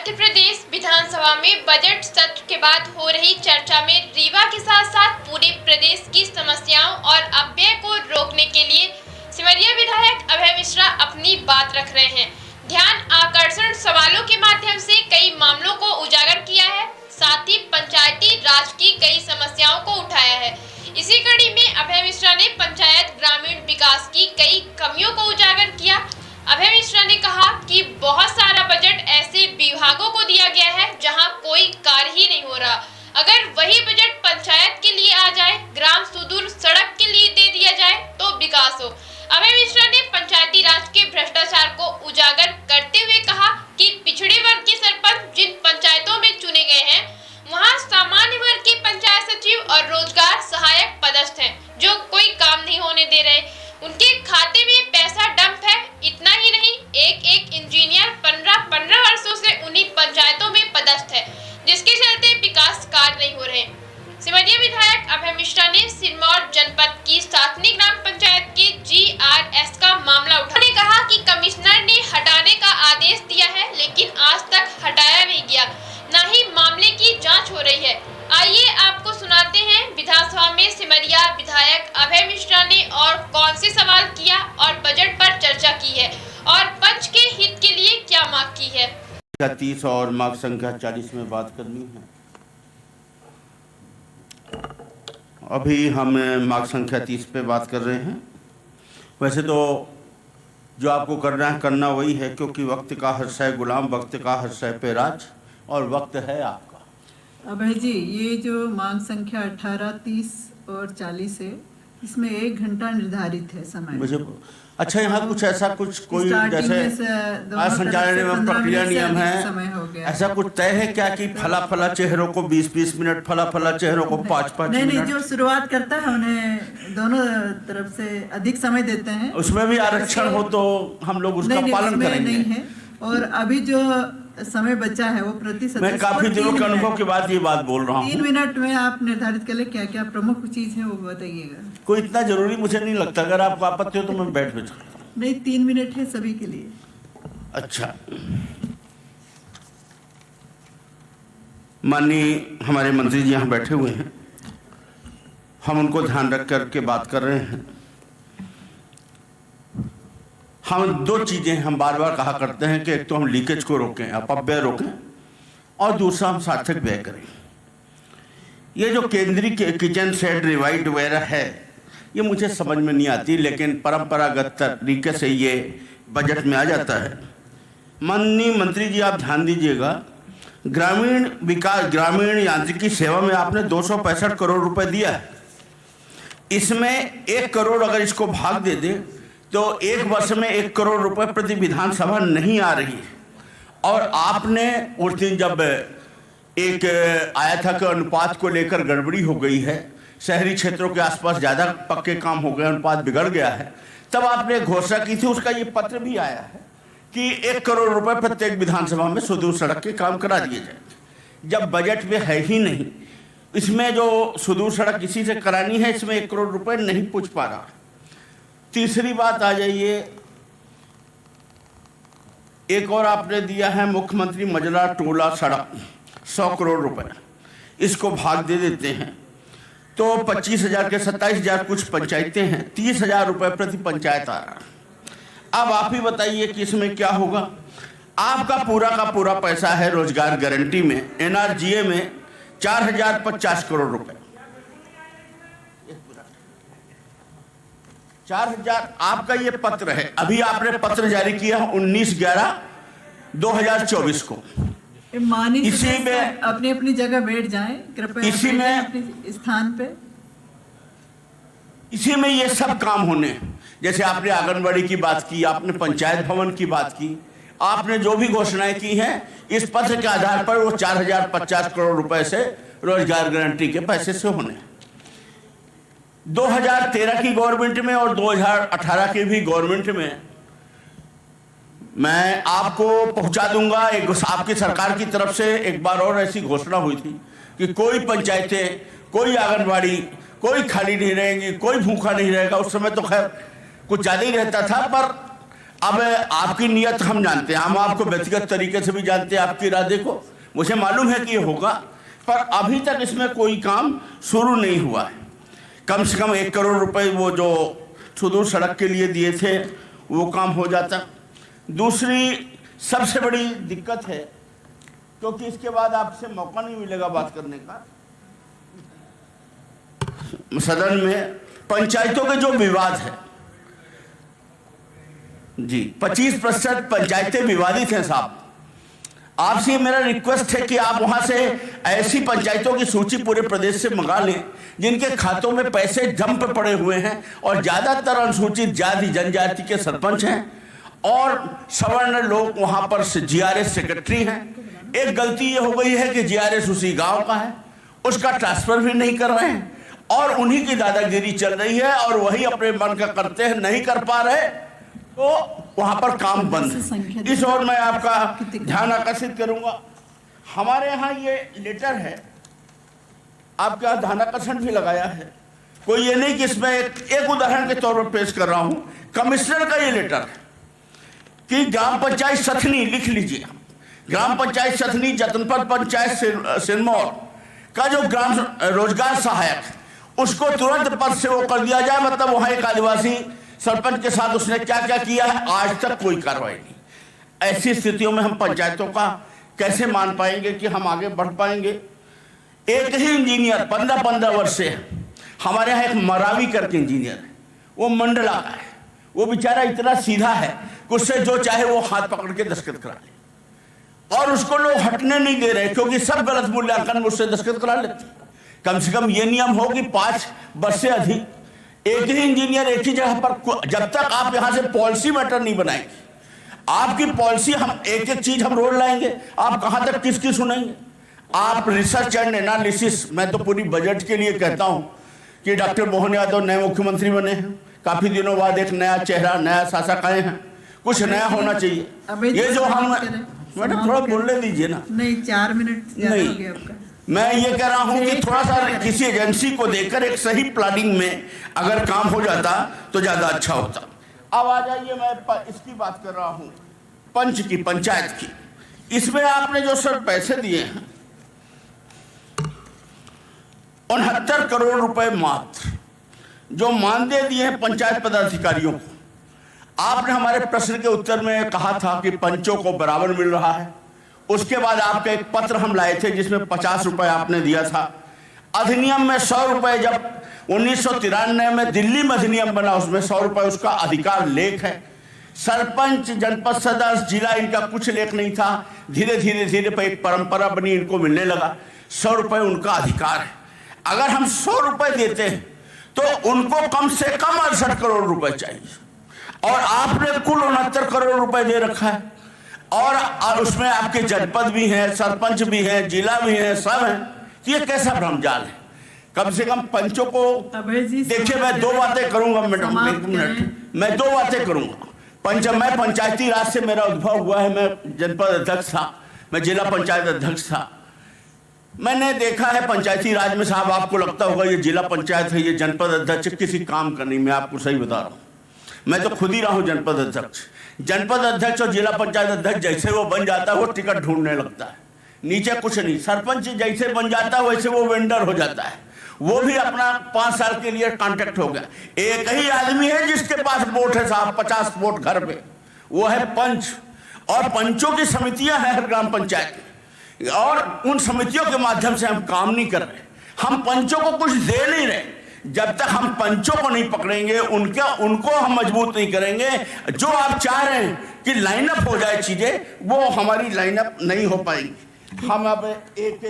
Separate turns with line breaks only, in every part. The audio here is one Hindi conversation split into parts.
मध्य प्रदेश विधानसभा में बजट सत्र के बाद हो रही चर्चा में रीवा के साथ साथ पूरे प्रदेश की समस्याओं और अपव्यय को रोकने के लिए सिमरिया विधायक अभय मिश्रा अपनी बात रख रहे हैं। ध्यान आकर्षण सवालों के माध्यम से कई मामलों को उजागर किया है, साथ ही पंचायती राज की कई समस्याओं को उठाया है। इसी कड़ी में अभय मिश्रा ने पंचायत ग्रामीण विकास की कई कमियों को उजागर किया। अभय मिश्रा ने कहा कि बहुत सारा बजट ऐसे विभागों को दिया गया है जहां कोई कार्य ही नहीं हो रहा। अगर वही बजट पंचायत के लिए आ जाए, ग्राम सुदूर सड़क के लिए दे दिया जाए तो विकास हो। अभय मिश्रा ने पंचायती राज के भ्रष्टाचार को उजागर करते हुए कहा कि पिछड़े वर्ग के सरपंच जिन पंचायतों में चुने गए हैं वहां सामान्य वर्ग के पंचायत सचिव और रोजगार सहायक पदस्थ हैं जो कोई काम नहीं होने दे रहे। उनके खाते में पैसा डंप है। इतना ही नहीं, एक इंजीनियर 15 वर्षों से उन्हीं पंचायतों में पदस्थ है, जिसके चलते विकास कार्य नहीं हो रहे। सिमरिया विधायक अभय मिश्रा ने सिरमौर जनपद की सातनी ग्राम पंचायत के GRS का मामला उठाने कहा कि कमिश्नर ने हटाने का आदेश दिया है, लेकिन आज तक हटाया नहीं गया, न ही मामले की जांच हो रही है। आइए आपको सुनाते हैं विधानसभा में सिमरिया विधायक अभय मिश्रा ने और कौन से सवाल किया और बजट पर चर्चा की है और पंच के हित के लिए क्या मांग की है।
30 और मार्ग संख्या 40 में बात करनी है। अभी हम मार्ग संख्या 30 पे बात कर रहे हैं। वैसे तो जो आपको करना है करना वही है, क्योंकि वक्त का हर शय गुलाम, वक्त का हर शय पे राज, और वक्त है आपका।
अभय जी, ये जो मांग संख्या 18, 30 और 40 है, इसमें 1 घंटा निर्धारित है समय।
मुझे अच्छा, यहाँ कुछ ऐसा कुछ कोई जैसे संचालन एवं प्रक्रिया नियम है, ऐसा कुछ तय है क्या कि फला चेहरों को 20-20 मिनट, फला चेहरों को 5-5 मिनट?
नहीं, जो शुरुआत करता है उन्हें दोनों तरफ से अधिक समय देते हैं।
उसमें भी आरक्षण हो तो हम लोग उसका पालन करेंगे।
नहीं है। और अभी जो समय बचा है वो प्रति सदस्य,
मैं काफी दिनों के अनुभव के बाद ये बात बोल रहा हूँ।
3 मिनट में आप निर्धारित कर ले क्या क्या प्रमुख चीज है वो बताइएगा।
कोई इतना जरूरी मुझे नहीं लगता, अगर आपको आपत्ति हो तो मैं बैठ भी सकता हूँ।
नहीं, 3 मिनट है सभी के लिए।
अच्छा, माननीय हमारे मंत्री जी यहाँ बैठे हुए हैं, हम उनको ध्यान रख करके बात कर रहे हैं। हम 2 चीजें हम बार बार कहा करते हैं कि एक तो हम लीकेज को रोकें, अपव्यय रोकें, और दूसरा हम सार्थक व्यय करें। ये जो केंद्रीय किचन सेट रिवाइड वगैरह है, ये मुझे समझ में नहीं आती, लेकिन परंपरागत तरीके से ये बजट में आ जाता है। माननीय मंत्री जी, आप ध्यान दीजिएगा, ग्रामीण विकास, ग्रामीण यांत्रिकी सेवा में आपने 265 करोड़ रुपए दिया है। इसमें 1 करोड़ अगर इसको भाग दे दे तो 1 वर्ष में 1 करोड़ रुपए प्रति विधानसभा नहीं आ रही है। और आपने उस दिन जब एक आया था कि अनुपात को लेकर गड़बड़ी हो गई है, शहरी क्षेत्रों के आसपास ज़्यादा पक्के काम हो गए, अनुपात बिगड़ गया है, तब आपने घोषणा की थी, उसका ये पत्र भी आया है कि 1 करोड़ रुपए प्रत्येक विधानसभा में सुदूर सड़क के काम करा दिए जाएंगे। जब बजट में है ही नहीं, इसमें जो सुदूर सड़क इसी से करानी है, इसमें 1 करोड़ रुपए नहीं पूछ पा रहा। तीसरी बात आ जाइए, एक और आपने दिया है मुख्यमंत्री मजला टोला सड़क, 100 करोड़ रुपए, इसको भाग दे देते हैं तो 25,000 के 27,000 कुछ पंचायतें हैं, 30,000 रुपए प्रति पंचायत आ रहा। अब आप ही बताइए कि इसमें क्या होगा। आपका पूरा का पूरा पैसा है रोजगार गारंटी में, NRGA में 4,050 करोड़ रुपए, 4,000 आपका ये पत्र है। अभी आपने पत्र जारी किया 19/11/2024 को।
इसी में अपनी अपनी जगह बैठ जाएं कृपया,
इसी में
अपने स्थान पे,
इसी में ये सब काम होने, जैसे आपने आंगनबाड़ी की बात की, आपने पंचायत भवन की बात की, आपने जो भी घोषणाएं की हैं, इस पत्र के आधार पर वो 4,050 करोड़ रुपए से रोजगार गारंटी के पैसे से होने। 2013 की गवर्नमेंट में और 2018 की भी गवर्नमेंट में मैं आपको पहुंचा दूंगा, एक आपकी सरकार की तरफ से एक बार और ऐसी घोषणा हुई थी कि कोई पंचायतें, कोई आंगनबाड़ी, कोई खाली नहीं रहेंगी, कोई भूखा नहीं रहेगा। उस समय तो खैर कुछ ज़्यादा ही रहता था, पर अब आपकी नीयत हम जानते हैं, हम आपको व्यक्तिगत तरीके से भी जानते हैं, आपके इरादे को मुझे मालूम है कि ये होगा, पर अभी तक इसमें कोई काम शुरू नहीं हुआ है। कम से कम 1 करोड़ रुपए वो जो सुदूर सड़क के लिए दिए थे वो काम हो जाता। दूसरी सबसे बड़ी दिक्कत है, क्योंकि इसके बाद आपसे मौका नहीं मिलेगा बात करने का सदन में, पंचायतों के जो विवाद है जी, 25% पंचायतें विवादित हैं साहब। आपसे मेरा रिक्वेस्ट है कि आप वहां से ऐसी पंचायतों की सूची पूरे प्रदेश से मंगा लें जिनके खातों में पैसे जम पे पड़े हुए हैं और ज्यादातर अनुसूचित जाति जनजाति के सरपंच हैं और सवर्ण लोग वहां पर जीआरएस सेक्रेटरी हैं। एक गलती ये हो गई है कि जीआरएस उसी गांव का है, उसका ट्रांसफर भी नहीं कर रहे हैं और उन्हीं की दादागिरी चल रही है और वही अपने मन का करते हैं, नहीं कर पा रहे तो वहां पर काम बंद है। इस ओर मैं आपका ध्यान आकर्षित करूंगा। हमारे यहाँ ये लेटर है, आपका ध्यान आकर्षण भी लगाया है, कोई ये नहीं कि इसमें एक उदाहरण के तौर पर पेश कर रहा हूं। कमिश्नर का ये लेटर है कि ग्राम पंचायत सथनी, लिख लीजिए, ग्राम पंचायत सथनी जतनपद पंचायत सिरमौर का जो ग्राम रोजगार सहायक उसको तुरंत पद से वो कर दिया जाए। मतलब वहां एक आदिवासी सरपंच के साथ उसने क्या क्या किया है, आज तक कोई कार्रवाई नहीं। ऐसी स्थितियों में हम पंचायतों का कैसे मान पाएंगे कि हम आगे बढ़ पाएंगे। एक ही इंजीनियर 15 वर्ष से हमारे यहाँ एक मरावी करके इंजीनियर है, वो मंडला का है, वो बेचारा इतना सीधा है कि उससे जो चाहे वो हाथ पकड़ के दस्तखत करा ले और उसको लोग हटने नहीं दे रहे क्योंकि सब गलत मूल्यांकन में उससे दस्तखत करा लेते। कम से कम ये नियम हो कि 5 वर्ष से अधिक एक ही इंजीनियर एक ही जगह पर, जब तक आप यहां से पॉलिसी मैटर नहीं बनाएंगे, आपकी पॉलिसी हम एक चीज हम रोड लाएंगे, आप कहां तक किसकी सुनेंगे। आप रिसर्च एंड एनालिसिस, मैं तो पूरी बजट के लिए कहता हूं कि डॉक्टर मोहन यादव नए मुख्यमंत्री बने हैं, काफी दिनों बाद एक नया चेहरा, नया शासक आए हैं, कुछ नया होना चाहिए। ये जो हम, मैडम थोड़ा बोलने दीजिए ना।
नहीं, 4 मिनट नहीं हो गया आपका।
मैं ये कह रहा हूं कि थोड़ा सा किसी एजेंसी को देकर एक सही प्लानिंग में अगर काम हो जाता तो ज्यादा अच्छा होता। अब आ जाइए, मैं इसकी बात कर रहा हूं, पंच की, पंचायत की। इसमें आपने जो सर पैसे दिए हैं 69 करोड़ रुपए मात्र जो मानदेय दिए हैं पंचायत पदाधिकारियों को। आपने हमारे प्रश्न के उत्तर में कहा था कि पंचों को बराबर मिल रहा है। उसके बाद आपका एक पत्र हम लाए थे जिसमें 50 रुपए आपने दिया था। अधिनियम में 100 रुपए, जब 1993 में दिल्ली में अधिनियम बना उसमें 100 रुपए उसका अधिकार लेख है। सरपंच, जनपद सदस्य, जिला, इनका कुछ लेख नहीं था। धीरे धीरे पे एक परंपरा बनी, इनको मिलने लगा। 100 रुपए उनका अधिकार है। अगर हम 100 रुपए देते हैं तो उनको कम से कम 68 करोड़ रुपए चाहिए और आपने कुल 69 करोड़ रुपए दे रखा है और उसमें आपके जनपद भी हैं, सरपंच भी हैं, जिला भी हैं, सब हैं। ये कैसा भ्रमजाल है। कम से कम पंचों को देखिए, मैं 2 बातें करूंगा मैडम, 1 मिनट, मैं 2 बातें करूंगा। मैं पंचायती राज से मेरा उद्भव हुआ है, मैं जनपद अध्यक्ष था, मैं जिला पंचायत अध्यक्ष था। मैंने देखा है पंचायती राज में, साहब आपको लगता होगा ये जिला पंचायत है, ये जनपद अध्यक्ष किसी काम का नहीं। मैं आपको सही बता रहा हूँ, मैं तो खुद ही रहा हूँ जनपद अध्यक्ष। जनपद अध्यक्ष और जिला पंचायत अध्यक्ष जैसे वो बन जाता है वो टिकट ढूंढने लगता है, नीचे कुछ नहीं। सरपंच जैसे बन जाता है वैसे वो वेंडर हो जाता है, वो भी अपना 5 साल के लिए कॉन्ट्रैक्ट हो गया। एक ही आदमी है जिसके पास वोट है साहब, 50 वोट घर पे, वो है पंच। और पंचों की समितियां हैं हर ग्राम पंचायत में और उन समितियों के माध्यम से हम काम नहीं कर रहे, हम पंचों को कुछ दे नहीं रहे। जब तक हम पंचों को नहीं पकड़ेंगे, उनको हम मजबूत नहीं करेंगे, जो आप चाह रहे हैं कि लाइनअप हो जाए चीजें, वो हमारी लाइनअप नहीं हो पाएंगी। हम अब एक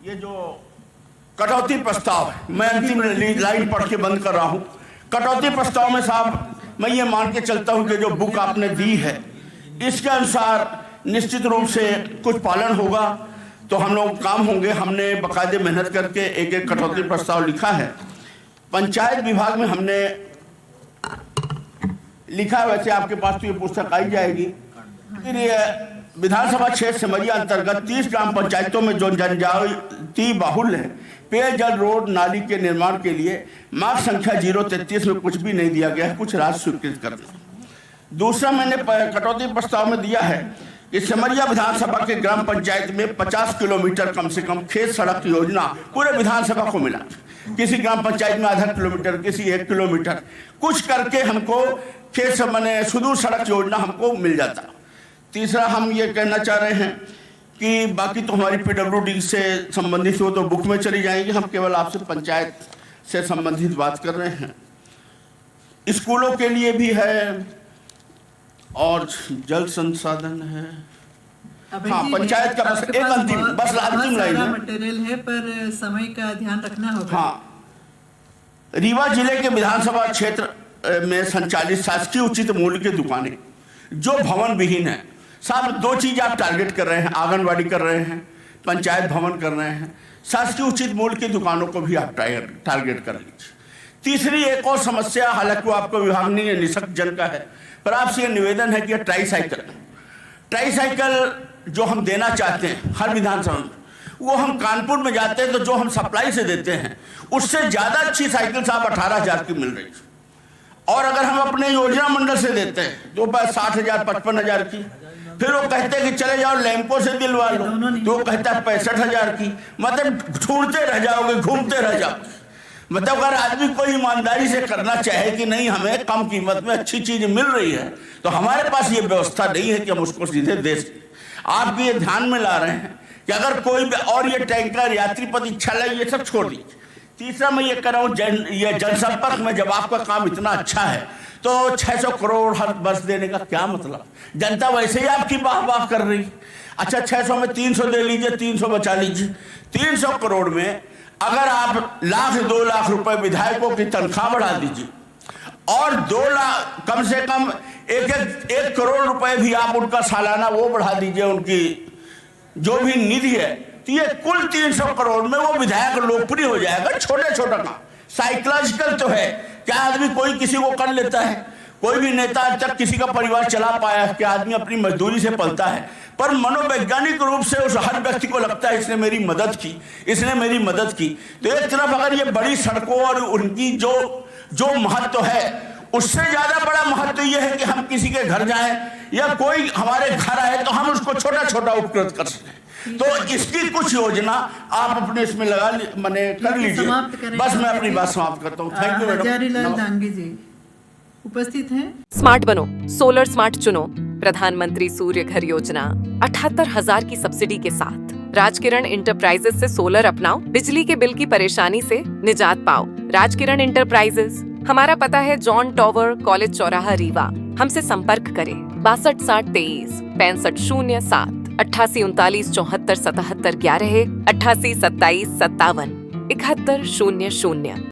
ये जो कटौती प्रस्ताव है, मैं अंतिम लाइन पढ़ के बंद कर रहा हूं। कटौती प्रस्ताव में साहब मैं ये मान के चलता हूं कि जो बुक आपने दी है इसके अनुसार निश्चित रूप से कुछ पालन होगा तो हम लोग काम होंगे। हमने बाकायदे मेहनत करके एक कटौती प्रस्ताव लिखा है। पंचायत विभाग में हमने लिखा, वैसे आपके पास तो ये पुस्तक आई जाएगी। फिर ये विधानसभा क्षेत्र सिमरिया अंतर्गत 30 ग्राम पंचायतों में जो जनजाति बाहुल्य है, पेयजल, रोड, नाली के निर्माण के लिए मार्ग संख्या 033 में कुछ भी नहीं दिया गया है, कुछ राशि स्वीकृत करना। दूसरा मैंने कटौती प्रस्ताव में दिया है कि सिमरिया विधानसभा के ग्राम पंचायत में 50 किलोमीटर कम से कम खेत सड़क योजना पूरे विधानसभा को मिला। किसी ग्राम पंचायत में आधा किलोमीटर, किसी 1 किलोमीटर, कुछ करके हमको खेत मैंने सुदूर सड़क योजना हमको मिल जाता। तीसरा हम ये कहना चाह रहे हैं कि बाकी तो हमारी PWD से संबंधित हो तो बुक में चली जाएंगी, हम केवल आपसे पंचायत से संबंधित बात कर रहे हैं। स्कूलों के लिए भी है और जल संसाधन है। हाँ, पंचायत का बस एक अंतिम लाइन है।
मटेरियल है पर समय का ध्यान रखना होगा।
हाँ, रीवा जिले के विधानसभा क्षेत्र में संचालित शासकीय उचित मूल्य की दुकानें जो भवन विहीन है, साहब 2 चीज आप टारगेट कर रहे हैं, आंगनवाड़ी कर रहे हैं, पंचायत भवन कर रहे हैं, शासकीय उचित मूल्य की दुकानों को भी आप टारगेट कर लीजिए। तीसरी एक और समस्या, हालांकि वो आपको विभाग नहीं है, निशक्त जन का है, पर आपसे ये निवेदन है कि ट्राईसाइकिल जो हम देना चाहते हैं हर विधानसभा में, वो हम कानपुर में जाते हैं तो जो हम सप्लाई से देते हैं उससे ज़्यादा अच्छी साइकिल साहब 18,000 की मिल रही है। और अगर हम अपने योजना मंडल से देते हैं तो 60,000 55,000 की, फिर वो कहते हैं कि चले जाओ लैंपो से दिलवा लो, तो वो कहता है 65,000 की। मतलब ढूंढते रह जाओगे, घूमते रह जाओगे। मतलब अगर आदमी कोई ईमानदारी से करना चाहे कि नहीं हमें कम कीमत में अच्छी चीज मिल रही है, तो हमारे पास ये व्यवस्था नहीं है कि हम उसको सीधे दे सकें। आप ये ध्यान में ला रहे हैं कि अगर कोई भी, और ये टैंकर, यात्री प्रतीक्षालय, ये सब छोड़ दीजिए। तीसरा मैं ये कर रहा हूँ, ये जनसंपर्क में जब आपका काम इतना अच्छा है तो 600 करोड़ हर वर्ष देने का क्या मतलब? जनता वैसे ही आपकी वाह कर रही। अच्छा, 600 में 300 दे लीजिए, 300 बचा लीजिए। 300 करोड़ में अगर आप 1,00,000 2 लाख रुपए विधायकों की तनख्वाह बढ़ा दीजिए और 2 लाख, कम से कम 1 करोड़ रुपए भी आप उनका सालाना वो बढ़ा दीजिए, उनकी जो भी निधि है, तो ये कुल 300 करोड़ में वो विधायक लोकप्रिय हो जाएगा। छोटा काम साइकोलॉजिकल तो है, क्या आदमी कोई किसी को कर लेता है? कोई भी नेता आज तक किसी का परिवार चला पाया है कि आदमी अपनी मजदूरी से पलता है? पर मनोवैज्ञानिक रूप से उस हर व्यक्ति को लगता है इसने मेरी मदद की, इसने मेरी मदद की। तो एक तरफ अगर ये बड़ी सड़कों और उनकी जो महत्व है, उससे ज्यादा बड़ा महत्व ये है कि हम किसी के घर जाएं या कोई हमारे घर आए तो हम उसको छोटा उपकृत कर सकें। तो इसकी कुछ योजना आप अपने इसमें लगा मैंने कर लीजिए। बस मैं अपनी बात समाप्त करता हूँ। Thank you madam.
Hazarilal Dangi ji उपस्थित हैं।
स्मार्ट बनो, सोलर स्मार्ट चुनो। प्रधानमंत्री सूर्य घर योजना 78,000 की सब्सिडी के साथ राजकिरण इंटरप्राइजेस से सोलर अपनाओ, बिजली के बिल की परेशानी से निजात पाओ। राजकिरण इंटरप्राइजेस, हमारा पता है जॉन टॉवर, कॉलेज चौराहा, रीवा। हमसे संपर्क करें 62 60 23 65 07 88 39 74 77 11 88 27 57 71 00।